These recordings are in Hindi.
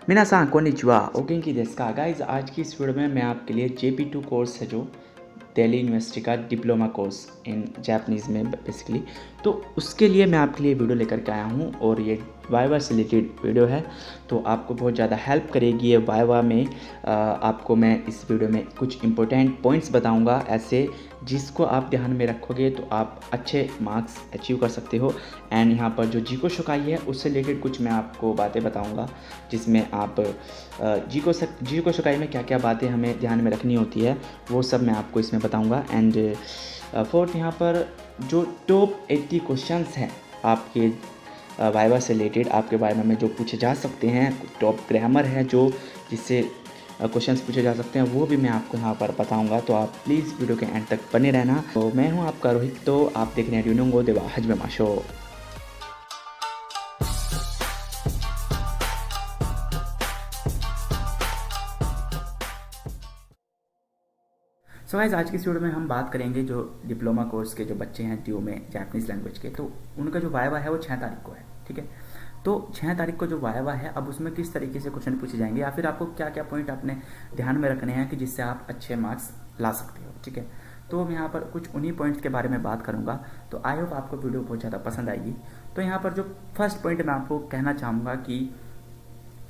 मिनासान कोनिचिवा ओकेंकी देsu का गाइज। आज की इस वीडियो में मैं आपके लिए JP2 कोर्स है जो दिल्ली यूनिवर्सिटी का डिप्लोमा कोर्स इन जापानीज़ में बेसिकली, तो उसके लिए मैं आपके लिए वीडियो लेकर के आया हूँ और ये वाइवा से रिलेटेड वीडियो है। तो आपको बहुत ज़्यादा हेल्प करेगी ये वाइवा में। आपको मैं इस वीडियो में कुछ इंपॉर्टेंट पॉइंट्स बताऊंगा ऐसे जिसको आप ध्यान में रखोगे तो आप अच्छे मार्क्स अचीव कर सकते हो। एंड यहाँ पर जो जीको शोकाई है उससे रिलेटेड कुछ मैं आपको बातें बताऊंगा जिसमें आप जीको शोकाई में क्या क्या बातें हमें ध्यान में रखनी होती है वो सब मैं आपको इसमें बताऊंगा। एंड फोर्थ यहाँ पर जो टॉप 80 क्वेश्चंस हैं आपके वाइवा से रिलेटेड, आपके वाइवा में जो पूछे जा सकते हैं, टॉप ग्रामर है जो जिससे क्वेश्चंस पूछे जा सकते हैं वो भी मैं आपको यहाँ पर बताऊंगा। तो आप प्लीज़ वीडियो के एंड तक बने रहना। तो मैं हूँ आपका रोहित, तो आप देख रहे हैं ड्यूनिंगो देवा हजमे माशो। सो गाइस, आज की इस वीडियो में हम बात करेंगे जो डिप्लोमा कोर्स के जो बच्चे हैं ड्यू में जापानीज़ लैंग्वेज के, तो उनका जो वाइवा है वो 6 तारीख को है। ठीक है, तो 6 तारीख को जो वाइवा है, अब उसमें किस तरीके से क्वेश्चन पूछे जाएंगे या फिर आपको क्या क्या पॉइंट अपने ध्यान में रखने हैं कि जिससे आप अच्छे मार्क्स ला सकते हो। ठीक है, तो मैं यहाँ पर कुछ उन्हीं पॉइंट्स के बारे में बात करूँगा। तो आई होप आपको वीडियो बहुत ज़्यादा पसंद आएगी। तो यहाँ पर जो फर्स्ट पॉइंट मैं आपको कहना चाहूँगा कि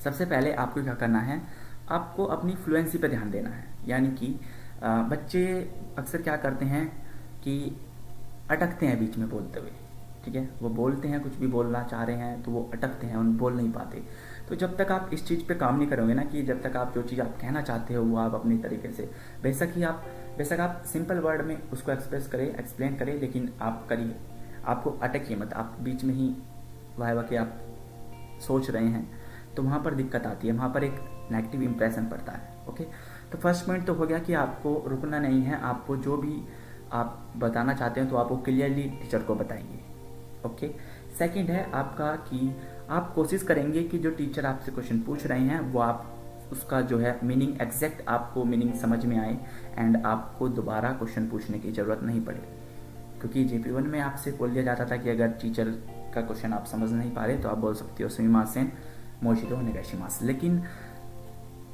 सबसे पहले आपको क्या करना है, आपको अपनी फ्लुएंसी पे ध्यान देना है। यानी कि बच्चे अक्सर क्या करते हैं कि अटकते हैं बीच में बोलते हुए। ठीक है, वो बोलते हैं, कुछ भी बोलना चाह रहे हैं तो वो अटकते हैं, उन बोल नहीं पाते। तो जब तक आप इस चीज़ पे काम नहीं करोगे ना, कि जब तक आप जो चीज़ आप कहना चाहते हो वो आप अपनी तरीके से बेशक आप सिंपल वर्ड में उसको एक्सप्रेस करें, एक्सप्लेन करें, लेकिन आप करिए, आपको अटकिए मत। आप बीच में ही वाइवा के आप सोच रहे हैं तो वहाँ पर दिक्कत आती है, वहाँ पर एक नेगेटिव इंप्रेशन पड़ता है। ओके, तो फर्स्ट पॉइंट तो हो गया कि आपको रुकना नहीं है, आपको जो भी आप बताना चाहते हैं तो आप वो क्लियरली टीचर को बताएंगे। ओके, सेकंड है आपका कि आप कोशिश करेंगे कि जो टीचर आपसे क्वेश्चन पूछ रहे हैं वो आप उसका जो है मीनिंग एग्जैक्ट आपको मीनिंग समझ में आए एंड आपको दोबारा क्वेश्चन पूछने की ज़रूरत नहीं पड़े। क्योंकि JP1 में आपसे बोल दिया जाता था कि अगर टीचर का क्वेश्चन आप समझ नहीं पा रहे तो आप बोल सकते हो सुमिमासेन मोशितो ओनेगाइशिमास। लेकिन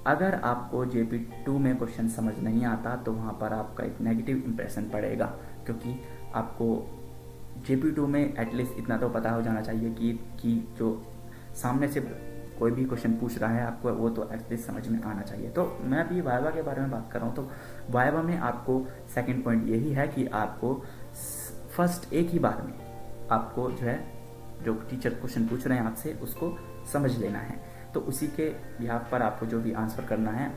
अगर आपको JP2 में क्वेश्चन समझ नहीं आता तो वहाँ पर आपका एक नेगेटिव इंप्रेशन पड़ेगा, क्योंकि आपको JP2 में एटलीस्ट इतना तो पता हो जाना चाहिए कि जो सामने से कोई भी क्वेश्चन पूछ रहा है आपको वो तो एटलीस्ट समझ में आना चाहिए। तो मैं अभी वाइवा के बारे में बात कर रहा हूँ। तो वाइवा में आपको सेकंड पॉइंट यही है कि आपको फर्स्ट एक ही बार में आपको जो है जो टीचर क्वेश्चन पूछ रहे हैं आपसे उसको समझ लेना है। तो उसी के बिहाफ पर आपको जो भी आंसर करना है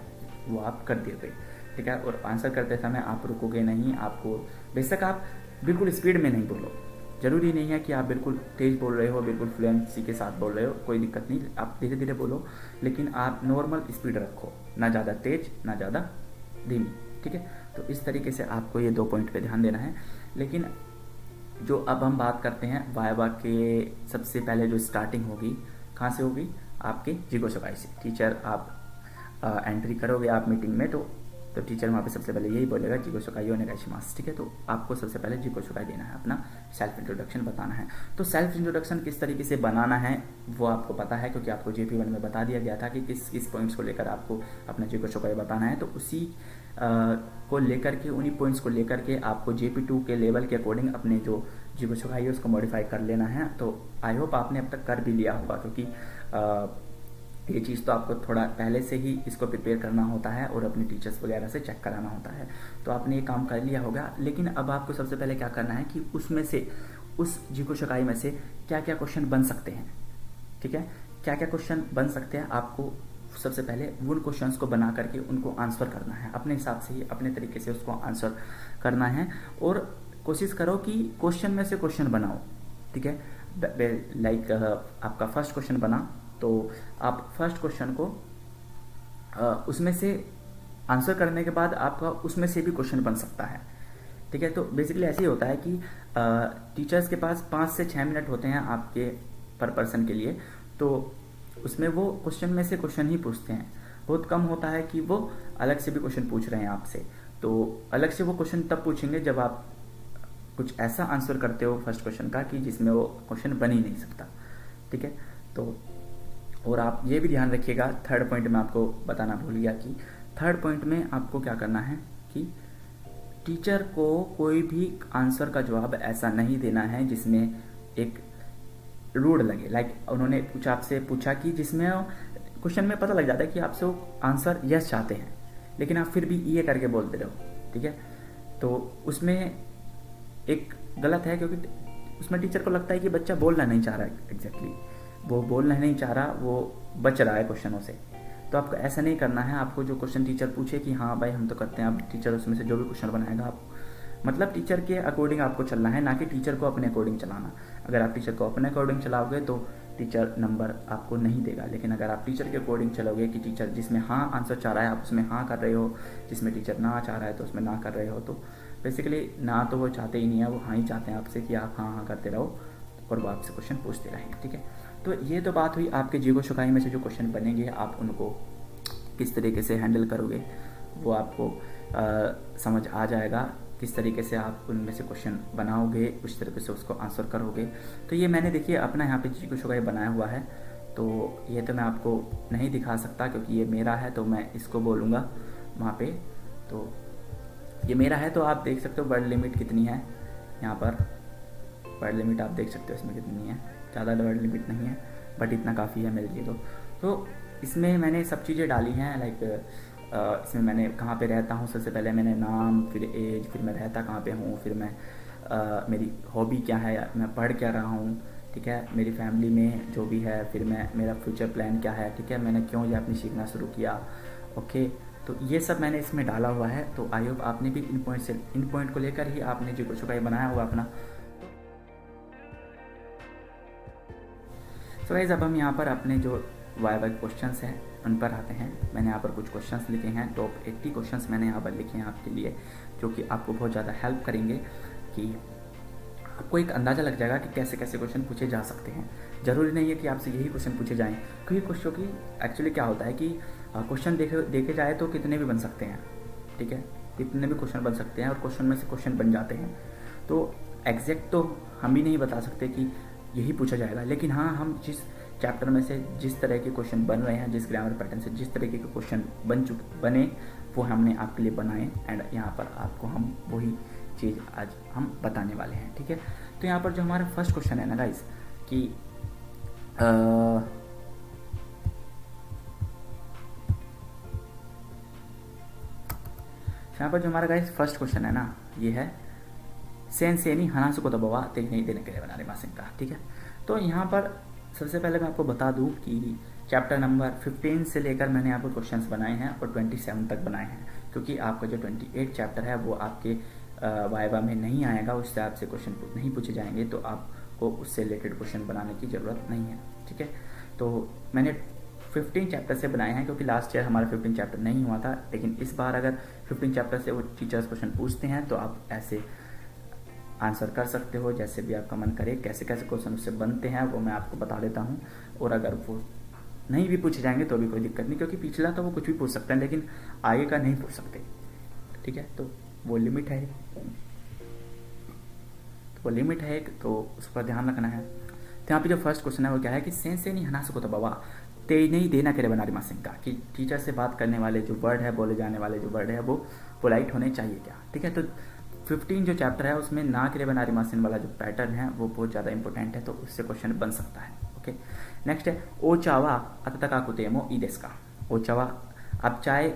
वो आप कर दिए। ठीक है, और आंसर करते समय आप रुकोगे नहीं। आपको बेशक आप बिल्कुल स्पीड में नहीं बोलो, ज़रूरी नहीं है कि आप बिल्कुल तेज़ बोल रहे हो, बिल्कुल फ्लुएंसी के साथ बोल रहे हो, कोई दिक्कत नहीं, आप धीरे धीरे बोलो, लेकिन आप नॉर्मल स्पीड रखो, ना ज़्यादा तेज़ ना ज़्यादा धीमी। ठीक है, तो इस तरीके से आपको ये 2 पॉइंट पे ध्यान देना है। लेकिन जो अब हम बात करते हैं वाइवा के, सबसे पहले जो स्टार्टिंग होगी कहाँ से होगी, आपके जिगो शोकाई से। टीचर आप एंट्री करोगे आप मीटिंग में तो टीचर वहाँ पे सबसे पहले यही बोलेगा जिगो शोकाई ओनेगाइशिमास। ठीक है, तो आपको सबसे पहले जिगो शोकाई देना है, अपना सेल्फ इंट्रोडक्शन बताना है। तो सेल्फ इंट्रोडक्शन किस तरीके से बनाना है वो आपको पता है, क्योंकि आपको JP1 में बता दिया गया था कि किस पॉइंट्स को लेकर आपको अपना जिगो शोकाई बताना है। तो उसी को लेकर के, उन्हीं पॉइंट्स को लेकर के आपको JP2 के लेवल के अकॉर्डिंग अपने जो जिगो शोकाई है उसको मॉडिफाई कर लेना है। तो आई होप आपने अब तक कर भी लिया होगा, क्योंकि ये चीज़ तो आपको थोड़ा पहले से ही इसको प्रिपेयर करना होता है और अपने टीचर्स वगैरह से चेक कराना होता है। तो आपने ये काम कर लिया होगा। लेकिन अब आपको सबसे पहले क्या करना है कि उसमें से, उस जिगो शोकाई में से क्या क्या क्वेश्चन बन सकते हैं। ठीक है, क्या क्या क्वेश्चन बन सकते हैं, आपको सबसे पहले उन क्वेश्चंस को बना करके उनको आंसर करना है, अपने हिसाब से ही अपने तरीके से उसको आंसर करना है। और कोशिश करो कि क्वेश्चन में से क्वेश्चन बनाओ। ठीक है, लाइक आपका फर्स्ट क्वेश्चन बना तो आप फर्स्ट क्वेश्चन को उसमें से आंसर करने के बाद आपका उसमें से भी क्वेश्चन बन सकता है। ठीक है, तो बेसिकली ऐसे ही होता है कि टीचर्स के पास 5 से 6 मिनट होते हैं आपके पर पर्सन के लिए, तो उसमें वो क्वेश्चन में से क्वेश्चन ही पूछते हैं। बहुत कम होता है कि वो अलग से भी क्वेश्चन पूछ रहे हैं आपसे। तो अलग से वो क्वेश्चन तब पूछेंगे जब आप कुछ ऐसा आंसर करते हो फर्स्ट क्वेश्चन का कि जिसमें वो क्वेश्चन बन ही नहीं सकता। ठीक है, तो और आप ये भी ध्यान रखिएगा, थर्ड पॉइंट में आपको बताना भूल गया कि थर्ड पॉइंट में आपको क्या करना है कि टीचर को कोई भी आंसर का जवाब ऐसा नहीं देना है जिसमें एक रूड लगे। लाइक उन्होंने कुछ आपसे पूछा कि जिसमें क्वेश्चन में पता लग जाता है कि आपसे वो आंसर यस चाहते हैं, लेकिन आप फिर भी ये करके बोलते रहो, ठीक है। तो उसमें एक गलत है, क्योंकि उसमें टीचर को लगता है कि बच्चा बोलना नहीं चाह रहा है, एग्जैक्टली वो बोलना नहीं चाह रहा, वो बच रहा है क्वेश्चनों से। तो आपको ऐसा नहीं करना है। आपको जो क्वेश्चन टीचर पूछे कि हाँ भाई हम तो करते हैं, आप टीचर उसमें से जो भी क्वेश्चन बनाएगा आप मतलब टीचर के अकॉर्डिंग आपको चलना है, ना कि टीचर को अपने अकॉर्डिंग चलाना। अगर आप टीचर को अपने अकॉर्डिंग चलाओगे तो टीचर नंबर आपको नहीं देगा, लेकिन अगर आप टीचर के अकॉर्डिंग चलोगे कि टीचर जिसमें हाँ आंसर चाह रहा है आप उसमें हाँ कर रहे हो, जिसमें टीचर ना चाह रहा है तो उसमें ना कर रहे हो, तो बेसिकली ना तो वो चाहते ही नहीं है, वो हाँ ही चाहते हैं आपसे कि आप हाँ हाँ करते रहो और वो आपसे क्वेश्चन पूछते रहेंगे, ठीक है। तो ये तो बात हुई आपके जीगो शुकाई में से जो क्वेश्चन बनेंगे आप उनको किस तरीके से हैंडल करोगे वो आपको समझ आ जाएगा, किस तरीके से आप उनमें से क्वेश्चन बनाओगे उस तरीके से उसको आंसर करोगे। तो ये मैंने देखिए अपना यहाँ पे जीगो शुकाई बनाया हुआ है, तो ये तो मैं आपको नहीं दिखा सकता क्योंकि ये मेरा है, तो मैं इसको बोलूँगा वहाँ पे। तो ये मेरा है, तो आप देख सकते हो वर्ड लिमिट कितनी है यहाँ पर, वर्ड लिमिट आप देख सकते हो इसमें कितनी है, ज़्यादा वर्ड लिमिट नहीं है बट इतना काफ़ी है मेरे लिए। तो इसमें मैंने सब चीज़ें डाली हैं, लाइक इसमें मैंने कहाँ पे रहता हूँ, सबसे पहले मैंने नाम, फिर एज, फिर मैं रहता कहाँ पे हूँ, फिर मैं मेरी हॉबी क्या है, मैं पढ़ क्या रहा हूँ, ठीक है, मेरी फैमिली में जो भी है, फिर मैं मेरा फ्यूचर प्लान क्या है, ठीक है, मैंने क्यों ये अपनी सीखना शुरू किया, ओके। तो ये सब मैंने इसमें डाला हुआ है। तो आई होप आपने भी इन पॉइंट को लेकर ही आपने जीगो शुकाई बनाया हुआ अपना। तो गाइस अब हम यहाँ पर अपने जो वाइवा क्वेश्चंस हैं उन पर आते हैं। मैंने यहाँ पर कुछ क्वेश्चंस लिखे हैं, टॉप 80 क्वेश्चंस मैंने यहाँ पर लिखे हैं आपके लिए, जो कि आपको बहुत ज़्यादा हेल्प करेंगे कि आपको एक अंदाज़ा लग जाएगा कि कैसे कैसे क्वेश्चन पूछे जा सकते हैं। ज़रूरी नहीं है कि आपसे यही क्वेश्चन पूछे जाएँ, क्योंकि क्वेश्चन की एक्चुअली क्या होता है कि क्वेश्चन देखे जाए तो कितने भी बन सकते हैं, ठीक है, कितने भी क्वेश्चन बन सकते हैं और क्वेश्चन में से क्वेश्चन बन जाते हैं। तो एग्जैक्ट तो हम भी नहीं बता सकते कि यही पूछा जाएगा, लेकिन हाँ हम जिस चैप्टर में से जिस तरह के क्वेश्चन बन रहे हैं, जिस ग्रामर पैटर्न से जिस तरीके के क्वेश्चन बने वो हमने आपके लिए बनाए, एंड यहाँ पर आपको हम वही चीज़ आज हम बताने वाले हैं, ठीक है। तो यहाँ पर जो हमारा फर्स्ट क्वेश्चन है ना गाइस कि यहाँ पर जो हमारा गाइस फर्स्ट क्वेश्चन है ना ये है सेनी हनासु को दबावा तेज नहीं देने के लिए बना रहे मासिंग का, ठीक है। तो यहाँ पर सबसे पहले मैं आपको बता दूँ कि चैप्टर नंबर 15 से लेकर मैंने यहाँ पर क्वेश्चंस बनाए हैं और 27 तक बनाए हैं, क्योंकि आपका जो 28 चैप्टर है वो आपके वाइवा में नहीं आएगा, उससे आपसे क्वेश्चन नहीं पूछे जाएंगे, तो आपको उससे रिलेटेड क्वेश्चन बनाने की ज़रूरत नहीं है, ठीक है। तो मैंने 15 चैप्टर से बनाए हैं, क्योंकि लास्ट ईयर हमारा 15 चैप्टर नहीं हुआ था, लेकिन इस बार अगर 15 चैप्टर से वो टीचर्स क्वेश्चन पूछते हैं तो आप ऐसे आंसर कर सकते हो जैसे भी आपका मन करे। कैसे कैसे क्वेश्चन उससे बनते हैं वो मैं आपको बता देता हूँ, और अगर वो नहीं भी पूछे जाएंगे तो भी कोई दिक्कत नहीं, क्योंकि पिछला तो वो कुछ भी पूछ सकते हैं लेकिन आगे का नहीं पूछ सकते, ठीक है। तो वो लिमिट है, एक, तो उस पर ध्यान रखना है। तो यहाँ पे जो फर्स्ट क्वेश्चन है वो क्या है कि सेंसे नहीं हना सको तो बाबा तेज नहीं देना करे बना रिमा सिंह का, कि टीचर से बात करने वाले जो वर्ड है, बोले जाने वाले जो वर्ड है वो पोलाइट होने चाहिए क्या, ठीक है। तो 15 जो चैप्टर है उसमें ना के बना रिमा सिंह वाला जो पैटर्न है वो बहुत ज़्यादा इंपॉर्टेंट है, तो उससे क्वेश्चन बन सकता है, ओके। नेक्स्ट है ओ चावा अततका कुतेमो ईदेस का, ओ चावा अब चाय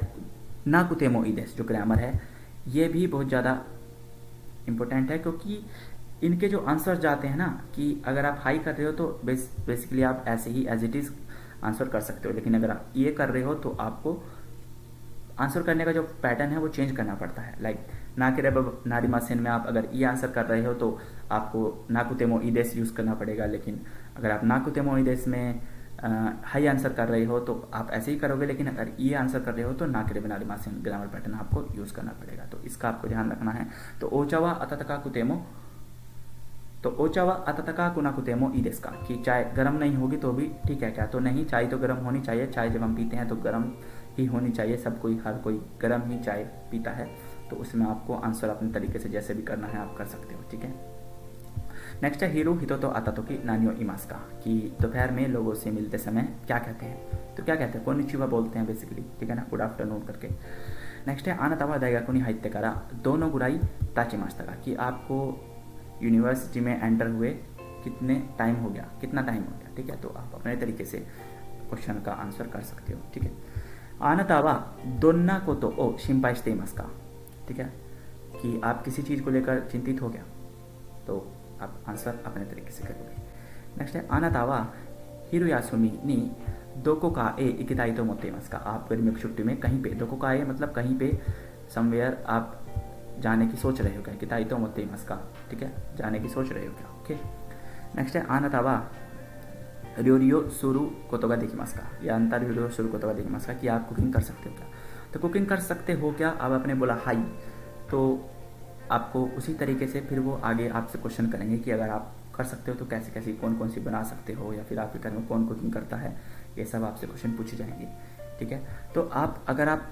ना कुतेमो ईदेस जो ग्रामर है ये भी बहुत ज़्यादा इंपॉर्टेंट है, क्योंकि इनके जो आंसर जाते हैं ना कि अगर आप हाई कर रहे हो तो बेसिकली आप ऐसे ही एज इट इज़ आंसर कर सकते हो, लेकिन अगर आप ये कर रहे हो तो आपको आंसर करने का जो पैटर्न है वो चेंज करना पड़ता है। लाइक ना के रेब नारिमा सेन में आप अगर ये आंसर कर रहे हो तो आपको नाकुतेमो ईदेस यूज़ करना पड़ेगा, लेकिन अगर आप नाकुतेमो ईदेस में हाई आंसर कर रहे हो तो आप ऐसे ही करोगे, लेकिन अगर ये आंसर कर रहे हो तो ना के रेब नारिमा सेन ग्रामर पैटर्न आपको यूज़ करना पड़ेगा, तो इसका आपको ध्यान रखना है। तो ओचावा अततका कुतेमो, तो ओचावा अततका कुना कुतेमो ईदेस का, कि चाय गर्म नहीं होगी तो भी ठीक है क्या, तो नहीं, चाय तो गर्म होनी चाहिए, चाय जब हम पीते हैं तो गर्म ही होनी चाहिए, सब कोई हर कोई गर्म ही चाय पीता है, तो उसमें आपको आंसर अपने तरीके से जैसे भी करना है आप कर सकते हो, ठीक है। नेक्स्ट है हीरो हितो तो आता तो कि नानियो इमास का, कि दोपहर में लोगों से मिलते समय क्या कहते हैं, तो क्या कहते हैं, कोनिचिवा बोलते हैं बेसिकली, ठीक है ना, गुड आफ्टरनून करके। नेक्स्ट है आनातावा दाइगाको नि हाइत्ते कारा दोनों गुराई ताचिमास्ता का, कि आपको यूनिवर्सिटी में एंटर हुए कितने टाइम हो गया, कितना टाइम हो गया, ठीक है। तो आप अपने तरीके से क्वेश्चन का आंसर कर सकते हो, ठीक है। आनातावा दोन्ना को तो ओ शिंपाई शिते इमास का, ठीक है, कि आप किसी चीज़ को लेकर चिंतित हो गया, तो आप आंसर अपने तरीके से करोगे। नेक्स्ट है आनातावा हिरोयासुमी नी दोको का ए इकिताई तो मोते इमास का, आप गर्मियों की छुट्टी में कहीं पे, दोको का ए मतलब कहीं पे, समवेयर आप जाने की सोच रहे हो क्या, किताई तो मोते इमास का, ठीक है, जाने की सोच रहे हो क्या, ओके। नेक्स्ट है आनातावा र्योरियो शुरू कोतोगा देखिमास का, या अंतर र्योरियो शुरू कोतोगा देखिमास का, कि आप कुकिंग कर सकते हो क्या, तो कुकिंग कर सकते हो क्या, अब आपने बोला हाई, तो आपको उसी तरीके से फिर वो आगे आपसे क्वेश्चन करेंगे कि अगर आप कर सकते हो तो कैसे कैसे कौन कौन सी बना सकते हो, या फिर आपके घर में कौन कुकिंग करता है, ये सब आपसे क्वेश्चन पूछे जाएंगे, ठीक है। तो आप अगर आप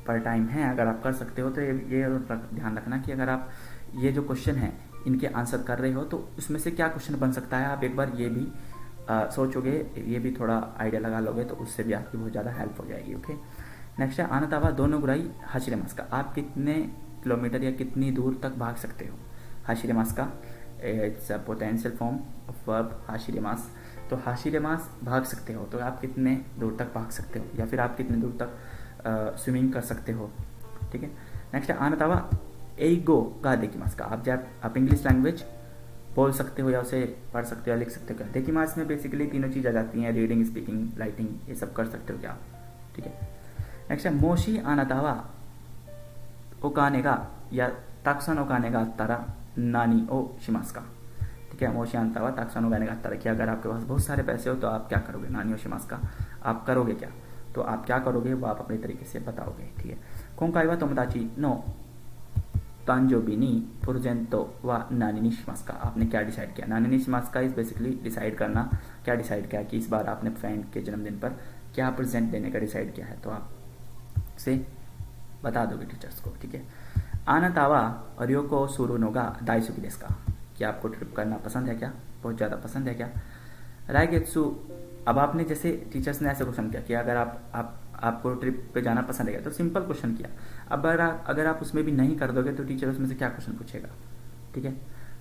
पर टाइम हैं, अगर आप कर सकते हो तो ये ध्यान रखना कि अगर आप ये जो क्वेश्चन है इनके आंसर कर रहे हो तो उसमें से क्या क्वेश्चन बन सकता है, आप एक बार ये भी सोचोगे, ये भी थोड़ा आइडिया लगा लोगे तो उससे भी आपकी बहुत ज़्यादा हेल्प हो जाएगी, ओके। नेक्स्ट है आनातावा दोनों गुराई हाशिरेमास का, आप कितने किलोमीटर या कितनी दूर तक भाग सकते हो, हाशिरेमास का it's a potential form of verb हाशिरेमास, तो हाशिरेमास भाग सकते हो, तो आप कितने दूर तक भाग सकते हो, या फिर आप कितने दूर तक स्विमिंग कर सकते हो, ठीक है। नेक्स्ट है आनातावा एगो गा देकिमास का, आप इंग्लिश लैंग्वेज बोल सकते हो या उसे पढ़ सकते हो या लिख सकते हो क्या, देकिमास में बेसिकली तीनों चीज़ आ जाती हैं, रीडिंग, स्पीकिंग, राइटिंग, ये सब कर सकते हो क्या आप, ठीक है। नेक्स्ट है मोशी आनातावा ओकाने का या ताक्सान ओकाने का तारा नानी ओ शिमास का, ठीक है। मोशी आनातावा ताक्सान ओकाने का तारा, कि अगर आपके पास बहुत सारे पैसे हो तो आप क्या करोगे, नानी ओ शिमास का, आप करोगे क्या, तो आप क्या करोगे वो आप अपने तरीके से बताओगे, ठीक है। कोंकाई वा तोमोदाची नो तांजोबी नी प्रेजेंटो व नानी नि शिमास का, आपने क्या डिसाइड किया, नानी नि शिमास का इज बेसिकली डिसाइड करना, क्या डिसाइड किया कि इस बार आपने फ्रेंड के जन्मदिन पर क्या प्रेजेंट देने का डिसाइड किया है, तो आप से बता दोगे टीचर्स को, ठीक है। आनातावा रियोको सुरुनोगा दाइसुकी देस का, कि आपको ट्रिप करना पसंद है क्या, बहुत ज़्यादा पसंद है क्या। राइगेत्सु, अब आपने जैसे टीचर्स ने ऐसे क्वेश्चन किया कि अगर आपको ट्रिप पे जाना पसंद है, तो सिंपल क्वेश्चन किया। अब अगर आप उसमें भी नहीं कर दोगे तो टीचर उसमें से क्या क्वेश्चन पूछेगा, ठीक है।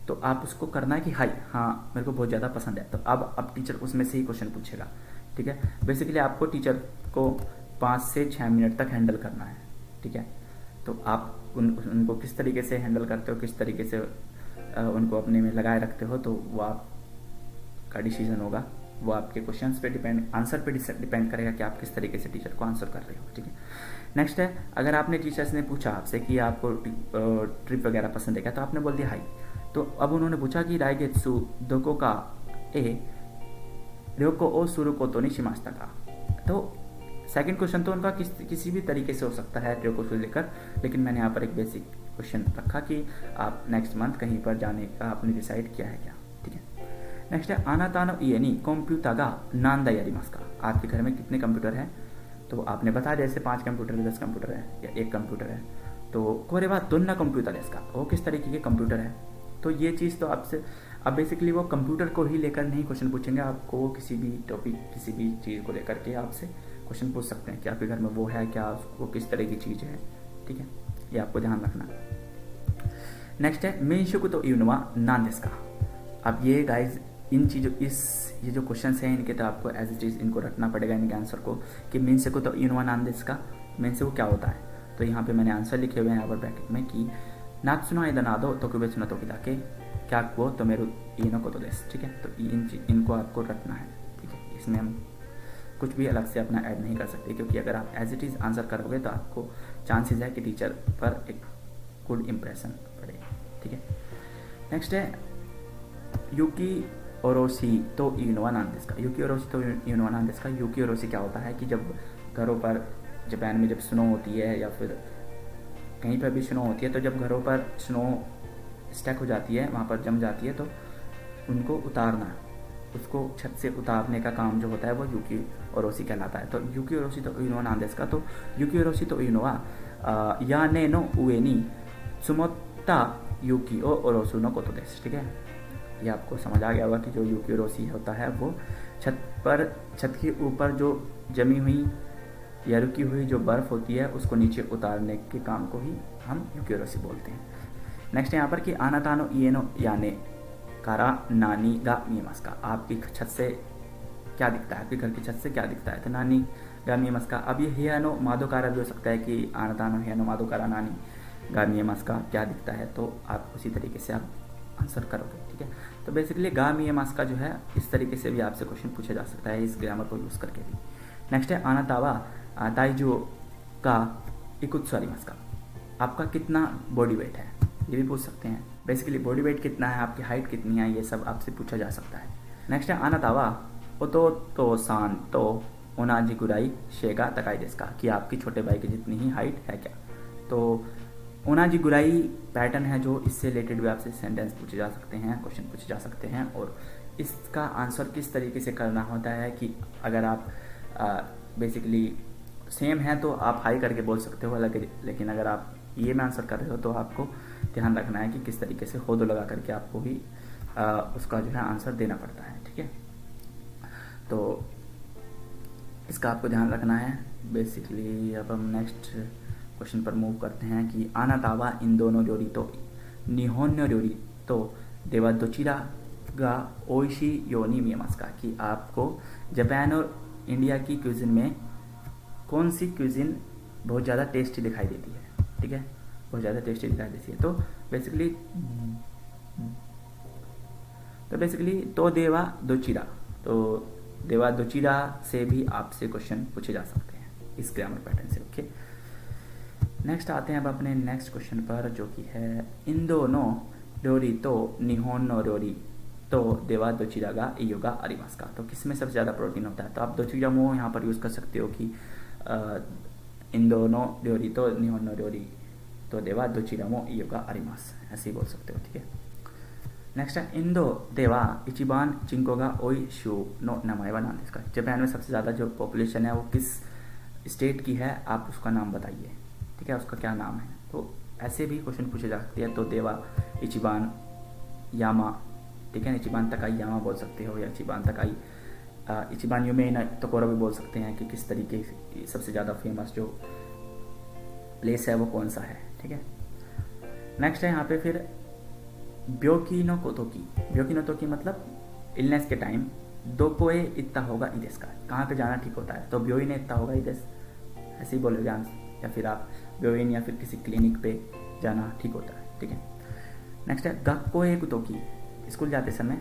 तो आप उसको करना है कि हाई, हाँ मेरे को बहुत ज़्यादा पसंद है, तो अब टीचर उसमें से ही क्वेश्चन पूछेगा, ठीक है। बेसिकली आपको टीचर को 5 से 6 मिनट तक हैंडल करना है, ठीक है। तो आप उनको किस तरीके से हैंडल करते हो, किस तरीके से उनको अपने में लगाए रखते हो, तो वो आपका डिसीजन होगा, वो आपके क्वेश्चंस पे डिपेंड, आंसर पे डिपेंड करेगा कि आप किस तरीके से टीचर को आंसर कर रहे हो, ठीक है। नेक्स्ट है अगर आपने टीचर्स ने पूछा आपसे कि आपको ट्रिप वगैरह पसंद है क्या, तो आपने बोल दिया हाई, तो अब उन्होंने पूछा कि राइगेत्सु दोको का ए र्योको ओ सुरुको तो निशिमास्ता का, तो सेकंड क्वेश्चन तो उनका किसी भी तरीके से हो सकता है र्योको से लेकर, लेकिन मैंने यहाँ पर एक बेसिक क्वेश्चन रखा कि आप नेक्स्ट मंथ कहीं पर जाने का आपने डिसाइड किया है क्या, ठीक है। नेक्स्ट है आनातानो इए नी कंप्यूटर का नांदा यारिमास का, आपके घर में कितने कंप्यूटर हैं, तो आपने बताया जैसे 5 कंप्यूटर है, 10 कंप्यूटर है या 1 कंप्यूटर है, तो कोरे बाद दोनों कंप्यूटर है इसका, वो किस तरीके के कंप्यूटर है, तो ये चीज़ तो आपसे अब बेसिकली वो कंप्यूटर को ही लेकर नहीं क्वेश्चन पूछेंगे, आपको वो किसी भी टॉपिक, किसी भी चीज़ को लेकर के आपसे क्वेश्चन पूछ सकते हैं कि आपके घर में वो है क्या, वो किस तरह की चीज़ है, ठीक है, ये आपको ध्यान रखना। नेक्स्ट है मेंशुकु तो यूनुवा नान देस का, अब ये गाइज इन चीज़ों ये जो क्वेश्चंस हैं इनके तो आपको एज इट इज़ इनको रखना पड़ेगा इनके आंसर को, कि मेंशुकु तो यूनुवा नान देस का, मेंशुकु क्या होता है, तो यहाँ पे मैंने आंसर लिखे हुए हैं यहाँ पर ब्रैकेट में कि नात्सुनो इदनादो तोकुबेत्सु नो तोकी दाके क्या वो तो मेरे इनो को तो देस, ठीक है। तो इनको आपको रखना है, ठीक है, इसमें हम कुछ भी अलग से अपना ऐड नहीं कर सकते, क्योंकि अगर आप एज इट इज़ आंसर करोगे तो आपको चांसेस है कि टीचर पर एक गुड इम्प्रेशन पड़े, ठीक है। नेक्स्ट है यूकी ओरोसी तो यूनोवा नांदेस का, यूकी ओरोसी तो यूनोवा नांदेस का, यूकी ओरोसी क्या होता है कि जब घरों पर जापान में जब स्नो होती है या फिर कहीं पर भी स्नो होती है, तो जब घरों पर स्नो स्टैक हो जाती है, वहाँ पर जम जाती है, तो उनको उतारना, उसको छत से उतारने का काम जो होता है वो यूकी ओरोसी कहलाता है। तो यूकी ओरोसी तो यूनोवा नांदेस का, तो यूकी ओरोसी तो यूनोवा याने नो उए नी सुमोत्ता यूकी ओ ओरोसु नो कोतो देस, ठीक है। ये आपको समझ आ गया होगा कि जो यूक्यूरोसी होता है वो छत के ऊपर जो जमी हुई या रुकी हुई जो बर्फ़ होती है उसको नीचे उतारने के काम को ही हम यूक्यूरोसी बोलते हैं। नेक्स्ट है यहाँ पर कि आनातानो इएनो याने कारा नानी गा मियमस का, आपकी छत से क्या दिखता है, आपके घर की छत से क्या दिखता है, तो नानी गा मियमस का। अब ये हियानो मादोकारा भी हो सकता है कि आनातानो हियानो मादोकारा नानी गा मियमस का क्या दिखता है, तो आप उसी तरीके से आप आंसर करोगे, ठीक है। तो बेसिकली गा मियमस का जो है इस तरीके से भी आपसे क्वेश्चन पूछा जा सकता है इस ग्रामर को यूज़ करके भी। नेक्स्ट है आनातावा दाइजो का इकुत्सुआरिमास का, आपका कितना बॉडी वेट है, ये भी पूछ सकते हैं। बेसिकली बॉडी वेट कितना है, आपकी हाइट कितनी है, ये सब आपसे पूछा जा सकता है। नेक्स्ट है आनातावा ओतो तो सान तो ओनाजी गुराई शेगा तकाई देस का, कि आपकी छोटे भाई की जितनी ही हाइट है क्या। तो ओनाजी गुराई पैटर्न है जो इससे रिलेटेड भी आपसे सेंटेंस पूछे जा सकते हैं, क्वेश्चन पूछे जा सकते हैं। और इसका आंसर किस तरीके से करना होता है कि अगर आप बेसिकली सेम है तो आप हाई करके बोल सकते हो, लेकिन अगर आप ये में आंसर कर रहे हो तो आपको ध्यान रखना है कि किस तरीके से हो दो लगा करके आपको भी उसका जो है आंसर देना पड़ता है, ठीक है। तो इसका आपको ध्यान रखना है। बेसिकली अब हम नेक्स्ट क्वेश्चन पर मूव करते हैं कि आनातावा इन दोनों र्योरी तो निहोन्यो र्योरी तो देवा दोचिरा गा ओइशी योनी मियमास का, कि आपको जापान और इंडिया की क्यूजिन में कौन सी क्यूजिन बहुत ज़्यादा टेस्टी दिखाई देती है, ठीक है, बहुत ज़्यादा टेस्टी दिखाई देती है। तो बेसिकली तो देवा दोचिरा, तो देवा दोचिरा से भी आपसे क्वेश्चन पूछे जा सकते हैं इस ग्रामर पैटर्न से, ओके। नेक्स्ट आते हैं अब अपने नेक्स्ट क्वेश्चन पर, जो कि है इन दोनों र्योरी तो निहोन नो र्योरी तो देवा दोचिरा गा इयोगा आरिमास का, तो किस में सबसे ज़्यादा प्रोटीन होता है। तो आप दोचिरा मो यहाँ पर यूज़ कर सकते हो कि इन दोनों र्योरी तो निहोन नो र्योरी तो देवा दोचिरा मो इयोगा आरिमास, ऐसे ही बोल सकते हो, ठीक है। नेक्स्ट है इंदो देवा इचिबान चिंकोगा ओई शू नो नमाएवा नाम इसका, जापान में सबसे ज़्यादा जो पॉपुलेशन है वो किस स्टेट की है, आप उसका नाम बताइए, ठीक है, उसका क्या नाम है। तो ऐसे भी क्वेश्चन पूछे जा सकते हैं। तो देवा इचिबान यामा, ठीक है, इचिबान तकाई यामा बोल सकते हो, या इचिबान तकाई इचिबान युमे तकोरा भी बोल सकते हैं कि किस तरीके से सबसे ज़्यादा फेमस जो प्लेस है वो कौन सा है, ठीक है। नेक्स्ट है यहाँ पे फिर ब्योकी नो कोतोकी मतलब इलनेस के टाइम दोकोए इतना होगा इदेस का, कहाँ पे जाना ठीक होता है। तो ब्योई ने इतना होगा इदेस, ऐसे ही बोलोगे आंसर, या फिर आप ब्योइन या फिर किसी क्लिनिक पे जाना ठीक होता है, ठीक है। नेक्स्ट है गक्कोए कुतोकी, स्कूल जाते समय